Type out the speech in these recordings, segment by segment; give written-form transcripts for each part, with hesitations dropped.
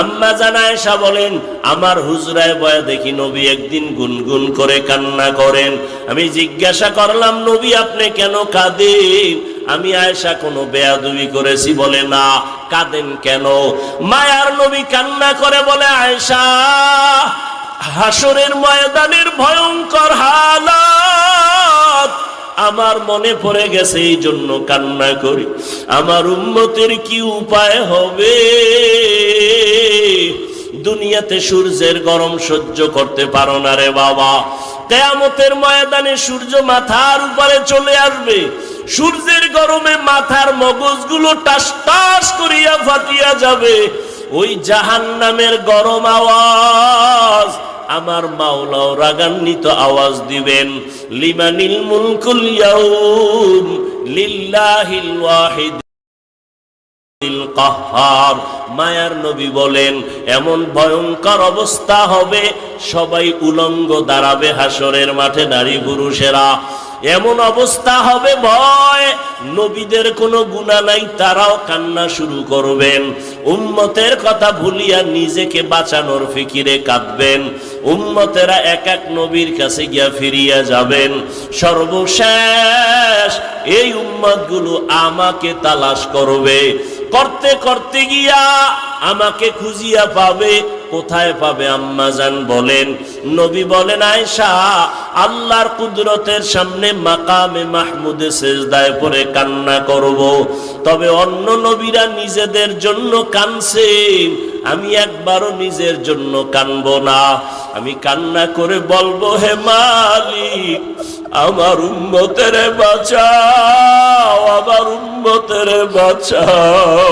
আম্মা জান আয়েশা বলেন, আমার হুজরায় বয়া দেখি নবী একদিন গুনগুন করে কান্না করেন। আমি জিজ্ঞাসা করলাম, নবী আপনি কেন কাঁদেন? আমি আয়েশা কোনো বেয়াদবি করেছি? বলে না। কাঁদেন কেন? মায়ার নবী কান্না করে বলে, আয়েশা, হাসরের ময়দানের ভয়ঙ্কর হালাত আমার মনে পড়ে গেছে, এই জন্য কান্না করি। আমার উম্মতের কি উপায় হবে? দুনিয়াতে সূর্যের গরম সহ্য করতে পারো না রে বাবা, কিয়ামতের ময়দানে সূর্য মাথার উপরে চলে আসবে, সূর্যের গরমে মাথার মগজগুলো টাস টাস করিয়া ফাটিয়া যাবে। ওই জাহান্নামের গরম আওয়াজ আমার মাওলাও রাগান্বিত আওয়াজ দিবেন, লিমানিল মুলকুল ইয়াউম লিল্লাহিল ওয়াহিদিল কাহ্হার। মায়ার নবী বলেন, এমন ভয়ঙ্কর অবস্থা হবে, সবাই উলঙ্গ দাঁড়াবে হাসরের মাঠে, নারী পুরুষেরা। এমন অবস্থা হবে, ভয়, নবীদের কোনো গুনাহ নাই, তারাও কান্না শুরু করবেন। উম্মতের কথা ভুলিয়া নিজেকে বাঁচানোর ফিকিরে কাঁদবেন। উম্মতেরা এক এক নবীর কাছে গিয়া ফিরিয়া যাবেন। সর্বশেষ এই উম্মতগুলো আমাকে তালাশ করবে, করতে করতে গিয়া আমাকে খুঁজিয়া পাবে। কোথায় পাবে? আম্মা জান বলেন, নবী বলেন, আয়েশা, আল্লাহর কুদরতের সামনে মাকামে মাহমুদে সেজদায় পড়ে কান্না করব। তবে অন্য নবীরা নিজেদের জন্য কানছে, আমি একবারও নিজের জন্য কানব না। আমি কান্না করে বলবো, হে মালিক, আমার উম্মতের বাঁচাও, আমার উম্মতের বাঁচাও।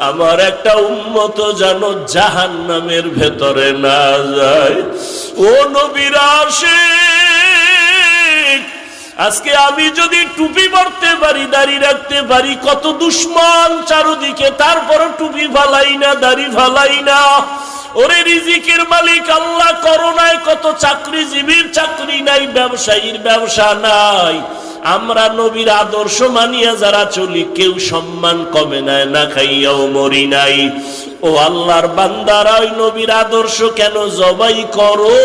আমার একটা উম্মত যেন জাহান্নামের ভেতরে না যায়। ও নবীর আশিক, আজকে আমি যদি টুপি পরতে পারি, দাড়ি রাখতে পারি, কত দুশ্মন চারদিকে, তারপর টুপি ফালাই না, দাড়ি ফালাই না। ওরে রিজিকের মালিক আল্লাহ, করোনায় কত চাকরিজীবীর চাকরি নাই, ব্যবসায়ীর ব্যবসা নাই। আমরা নবীর আদর্শ মানিয়া যারা চলি, কেউ সম্মান কমে নাই, না খাইয়াও মরি নাই। ও আল্লাহর বান্দারা, ওই নবীর আদর্শ কেন জবাই করো?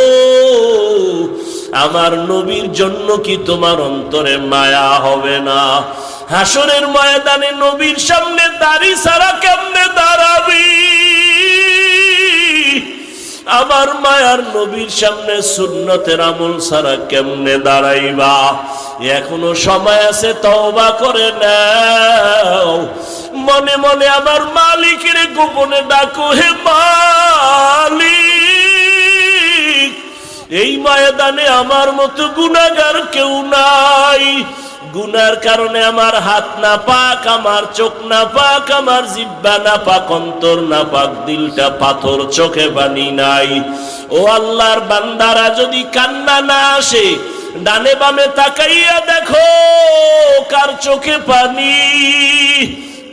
আমার নবীর জন্য কি তোমার অন্তরে মায়া হবে না? হাসরের ময়দানে নবীর সামনে দাড়ি ছাড়া কেমনে দাঁড়াবি? আমার মায়ার নবীর সামনে সুন্নতের আমল ছাড়া কেমনে দাঁড়াইবা? এখনো সময় আছে, তওবা করে নাও। মনে মনে আমার মালিকের গোপনে ডাকো, হে মালিক, এই ময়দানে আমার মতো গুনাহগার কেউ নাই। গুনার কারণে আমার হাত না পাক, আমার চোখ না পাক, আমার জিহ্বা না পাক, অন্তর না পাক, দিলটা পাথর, চোখে পানি নাই। ও আল্লাহর বান্দারা, যদি কান্না না আসে, ডানে বামে তাকাইয়া দেখো কার চোখে পানি।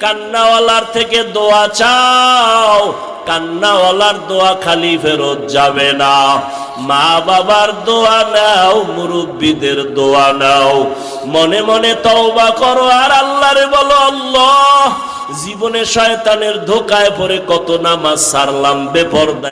কান্নাওয়ালার থেকে দোয়া চাও, কান্নাওয়ালার দোয়া খালি ফেরত যাবে না। মা বাবার দোয়া নাও, মুরব্বীদের দোয়া নাও। মনে মনে তওবা করো আর আল্লাহরে বলো, আল্লাহ, জীবনে শয়তানের ধোকায় পড়ে কত নামাজ সারলাম বেপরদা।